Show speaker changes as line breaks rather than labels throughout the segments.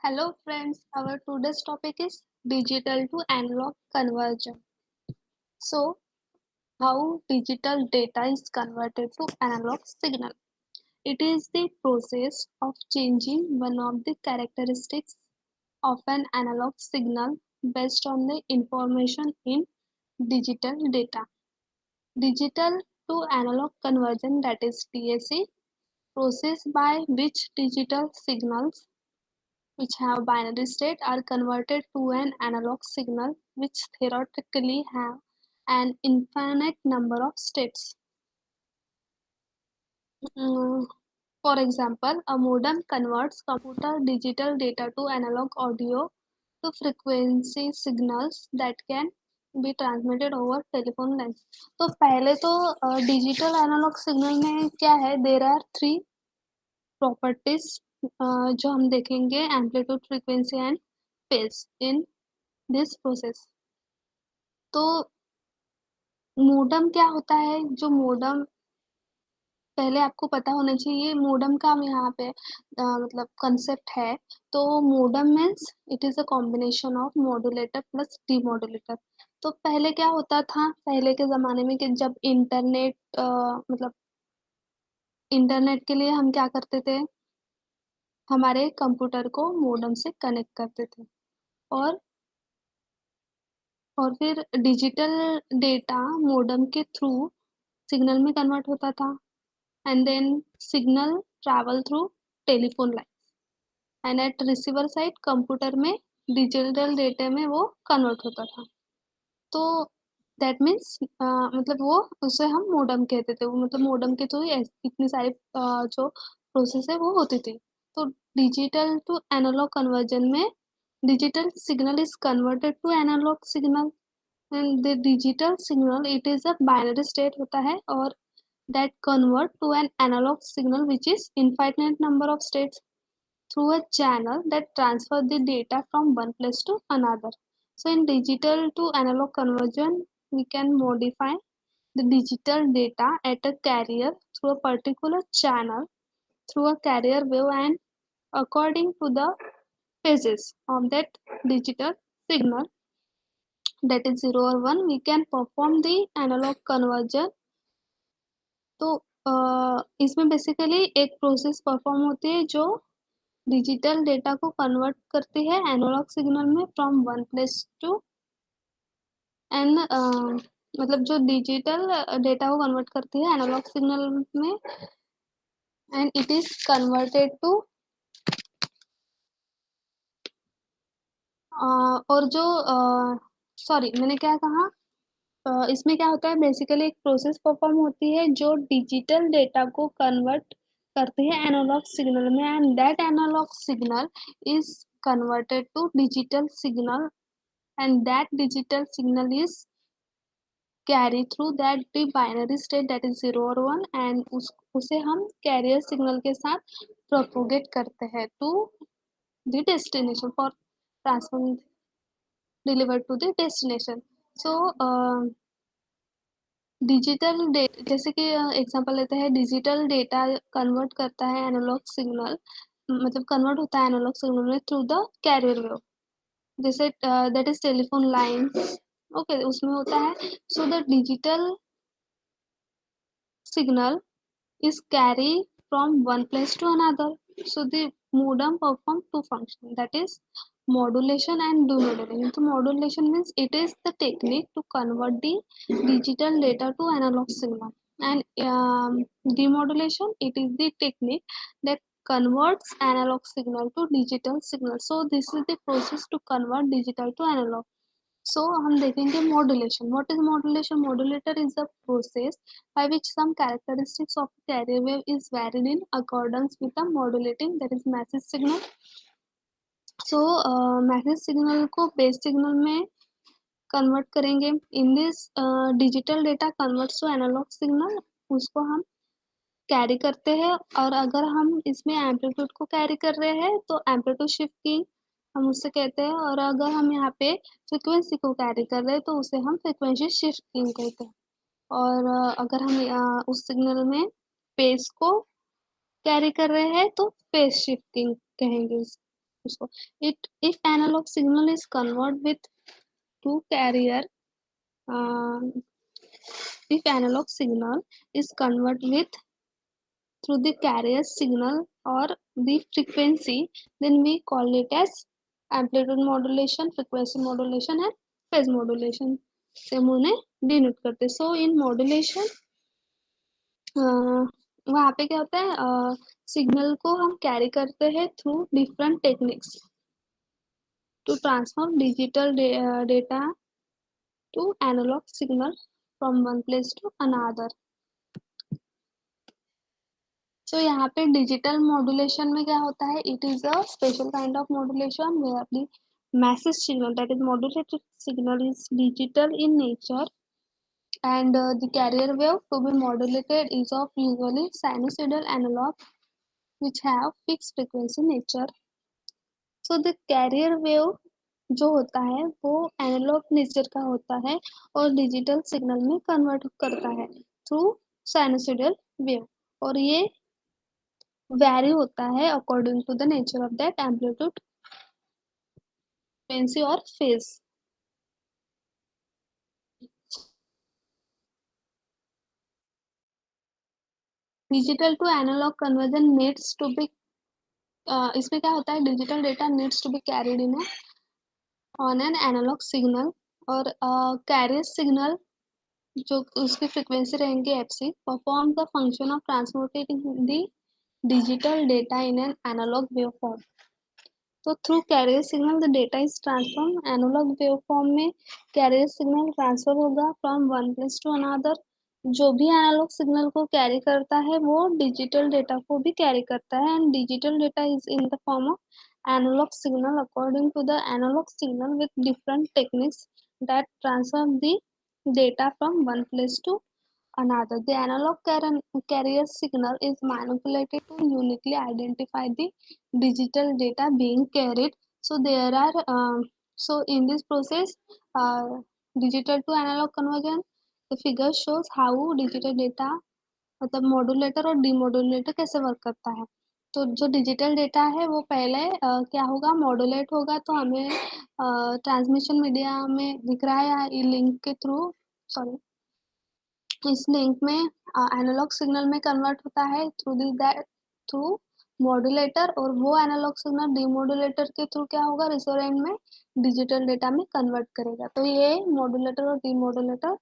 Hello friends, our today's topic is digital to analog conversion. So, how digital data is converted to analog signal? It is the process of changing one of the characteristics of an analog signal based on the information in digital data. Digital to analog conversion, that is DAC, process by which digital signals which have binary state are converted to an analog signal which theoretically have an infinite number of states. Mm, For example, a modem converts computer digital data to analog audio to frequency signals that can be transmitted over telephone lines. तो पहले तो digital analogue signal में क्या है, there are three properties जो हम देखेंगे, amplitude, frequency and phase in this process. तो मोडम क्या होता है? जो मोडम, पहले आपको पता होना चाहिए मोडम का हम यहाँ पे मतलब कंसेप्ट है. तो modem means it is a combination of modulator plus demodulator. तो पहले क्या होता था, पहले के ज़माने में, कि जब इंटरनेट मतलब इंटरनेट के लिए हम क्या करते थे, हमारे कंप्यूटर को मोडम से कनेक्ट करते थे. और और फिर डिजिटल डेटा मोडम के थ्रू सिग्नल में कन्वर्ट होता था, and then signal travel through telephone line, and at receiver side computer में डिजिटल डेटा में वो कन्वर्ट होता था. तो दैट मीन्स मतलब वो, उसे हम मोडम कहते थे. वो मतलब मोडम के थ्रू इतनी सारी जो प्रोसेस है वो होती थी. तो डिजिटल टू एनालॉग कन्वर्जन में digital signal is converted to analogue signal, and the digital signal it is a binary state होता है, और that convert to an analog signal which is infinite number of states through a channel that transfer the data from one place to another. So in digital to analog conversion, we can modify the digital data at a carrier through a particular channel through a carrier wave, and according to the phases of that digital signal, that is 0 or 1, we can perform the analog conversion. तो इसमें basically एक process perform होती है जो digital data को convert करती है analog signal में from one place to an मतलब जो डिजिटल डेटा को कन्वर्ट करती है एनालॉग सिग्नल में, and it is converted to और जो सॉरी मैंने क्या कहा, इसमें क्या होता है, बेसिकली एक प्रोसेस परफॉर्म होती है जो डिजिटल डेटा को कन्वर्ट करती है एनालॉग सिग्नल में, and that analog signal is converted to digital signal, and that digital signal is carry through that the binary state, that is 0 और 1, एंड उसे हम कैरियर सिग्नल के साथ प्रोपोगेट करते हैं to the destination for transfer delivered to the destination. So digital data, जैसे कि example लेते हैं, डिजिटल डेटा कन्वर्ट करता है एनालॉग सिग्नल, मतलब कन्वर्ट होता है एनालॉग सिग्नल में थ्रू द कैरियर वेव, जैसे that is telephone line. Okay, उसमें होता है. So the digital signal is carried from one place to another. So the modem perform two functions, that is modulation and demodulation. So modulation means it is the technique to convert the digital data to analog signal, and demodulation, it is the technique that converts analog signal to digital signal. So this is the process to convert digital to analog. So हम देखेंगे modulation. What is modulation? Modulator is a process by which some characteristics of carrier wave is varied in accordance with the modulating, that is message signal. So message signal को base signal में convert करेंगे. In this digital data converts to analogue signal, उसको हम carry करते हैं. और अगर हम इसमें एम्पलीट्यूड को कैरी कर रहे हैं तो एम्पलीट्यूड शिफ्टिंग हम उससे कहते हैं, और अगर हम यहाँ पे फ्रिक्वेंसी को कैरी कर रहे हैं तो उसे हम फ्रिक्वेंसी शिफ्टिंग कहते हैं. और अगर हम उस सिग्नल में पेस को कैरी कर रहे हैं तो पेस शिफ्टिंग कहेंगे उसे. उसको it if analog signal is convert with to carrier uh, if analog signal is convert with through the carrier signal or the frequency, then we call it as amplitude modulation, frequency modulation and phase modulation से हम उन्हें denote करते हैं. सो इन modulation वहाँ पे क्या होता है, सिग्नल को हम कैरी करते हैं through different techniques to transform digital data to analogue signal from one place to another. So यहाँ पे डिजिटल मॉड्यूलेशन में क्या होता है, it is a special kind of modulation where the message signal that is modulated signal is digital in nature and the carrier wave to be modulated is of usually sinusoidal analog which have fixed frequency nature. So the carrier wave जो होता है वो analogue nature का होता है और digital signal में convert करता है थ्रू साइनसोइडल वेव, और ये वैरी होता है according to the nature of that amplitude, frequency और phase. Digital to analogue conversion needs to be, इसमें क्या होता है, digital data needs to be carried in on an analogue signal और कैरियर सिग्नल जो उसकी फ्रीक्वेंसी रहेंगे FC perform the function of transporting the digital data in an analogue wave form. तो through carrier signal the data is transform, analogue wave form में carrier signal transfer होगा from one place to another. जो भी analogue signal को carry करता है वो digital data को भी कैरी करता है, and digital data is in the form of analog signal according to the analog signal with different techniques that transfer the data from one place to another. The analog carrier signal is manipulated to uniquely identify the digital data being carried. So there are so in this process, uh, digital to analog conversion, the figure shows how digital data मतलब modulator और demodulator कैसे work करता है. तो जो digital data है वो पहले क्या होगा, मॉड्यूलेट होगा, तो हमें ट्रांसमिशन मीडिया में दिख रहा है लिंक के थ्रू, सॉरी इस लिंक में एनालॉग सिग्नल में कन्वर्ट होता है थ्रू मॉड्यूलेटर, और वो एनालॉग सिग्नल डीमॉड्यूलेटर के थ्रू क्या होगा, रिसोनेंट में डिजिटल डेटा में कन्वर्ट करेगा. तो ये मॉड्यूलेटर और डीमॉड्यूलेटर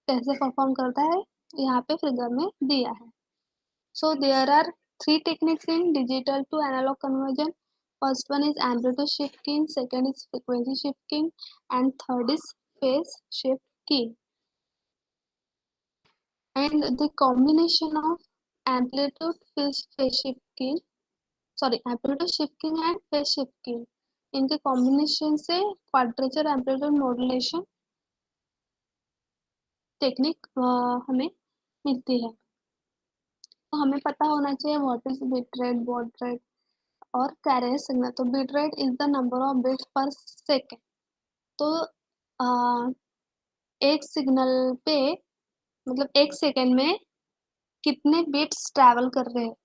कैसे परफॉर्म करता है यहाँ पे फिगर में दिया है. So there are three techniques in digital to analog conversion. First one is amplitude shift keying, second is frequency shift keying, and third is phase shift keying. And the combination of amplitude phase shift keying, sorry amplitude shift keying and phase shift keying, इनके combination से quadrature amplitude modulation technique हमें मिलती है. तो हमें पता होना चाहिए what is bit rate, baud rate और कैरियर सिग्नल. तो bit rate is the number of bits per second. तो एक सिग्नल पे मतलब एक सेकेंड में कितने बिट्स ट्रैवल कर रहे हैं,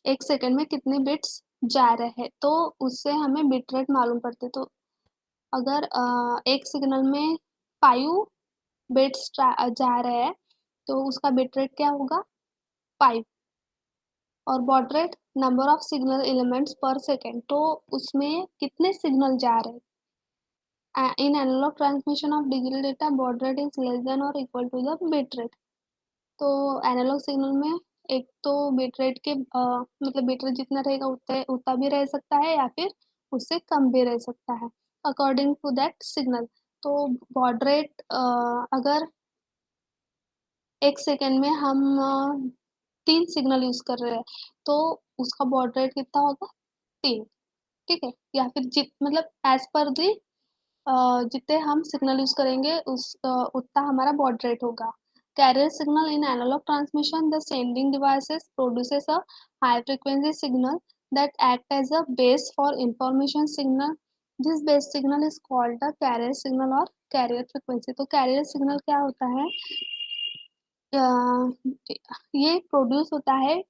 एक सेकेंड में कितने बिट्स जा रहे हैं, तो उससे हमें बिट रेट मालूम पड़ते. तो अगर एक सिग्नल में 5 बिट्स जा रहे हैं तो उसका बिट रेट क्या होगा, 5. और baud rate number of signal elements per second, तो उसमें कितने सिग्नल जा रहे हैं. In analog transmission of digital data, baud rate is less than or equal to the bit rate. तो एनालॉग सिग्नल में एक तो बिट रेट के मतलब बिट रेट जितना रहेगा उतना उतना भी रह सकता है या फिर उससे कम भी रह सकता है अकॉर्डिंग टू दैट सिग्नल. तो बॉड रेट अगर एक सेकेंड में हम 3 सिग्नल यूज कर रहे हैं तो उसका बॉड रेट कितना होगा, 3. ठीक है, या फिर मतलब एज पर दी जितने हम सिग्नल यूज करेंगे उतना हमारा बॉड रेट होगा. Carrier signal in analog transmission, the sending devices produces a high frequency signal that act as a base for information signal. This base signal is called the carrier signal और carrier frequency. तो carrier signal क्या होता है, ये produce होता है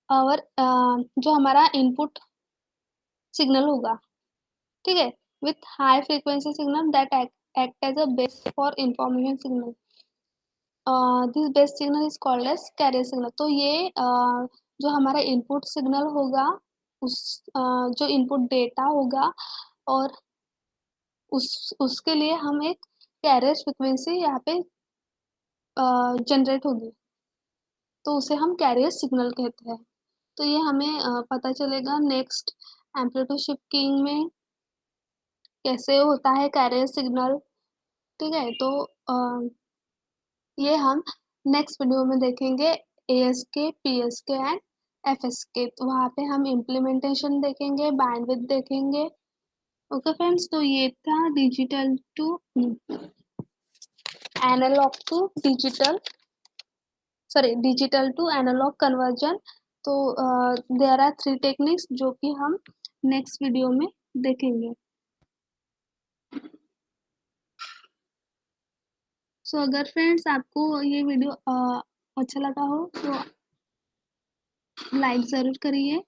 और जो हमारा इनपुट सिग्नल होगा, ठीक है, with high frequency signal that act as a base for information signal, this base signal is called as carrier signal. तो ये जो हमारा इनपुट सिग्नल होगा, उस जो इनपुट डेटा होगा, और उसके लिए हम एक कैरियर फ्रिक्वेंसी यहाँ पे जनरेट होगी, तो उसे हम कैरियर सिग्नल कहते हैं। तो ये हमें पता चलेगा नेक्स्ट एम्पलीट्यूड शिफ्टिंग में कैसे होता है कैरियर सिग्नल, ठीक है। तो ये हम नेक्स्ट वीडियो में देखेंगे, ASK, PSK एंड FSK। तो वहाँ पे हम इम्प्लीमेंटेशन देखेंगे, बैंडविड्थ देखेंगे। ओके फ्रेंड्स, तो ये था digital to analog to digital, sorry digital to analogue conversion. तो देयर आर 3 टेक्निक्स जो कि हम नेक्स्ट वीडियो में देखेंगे। सो अगर फ्रेंड्स आपको ये वीडियो अच्छा लगा हो तो लाइक ज़रूर करिए।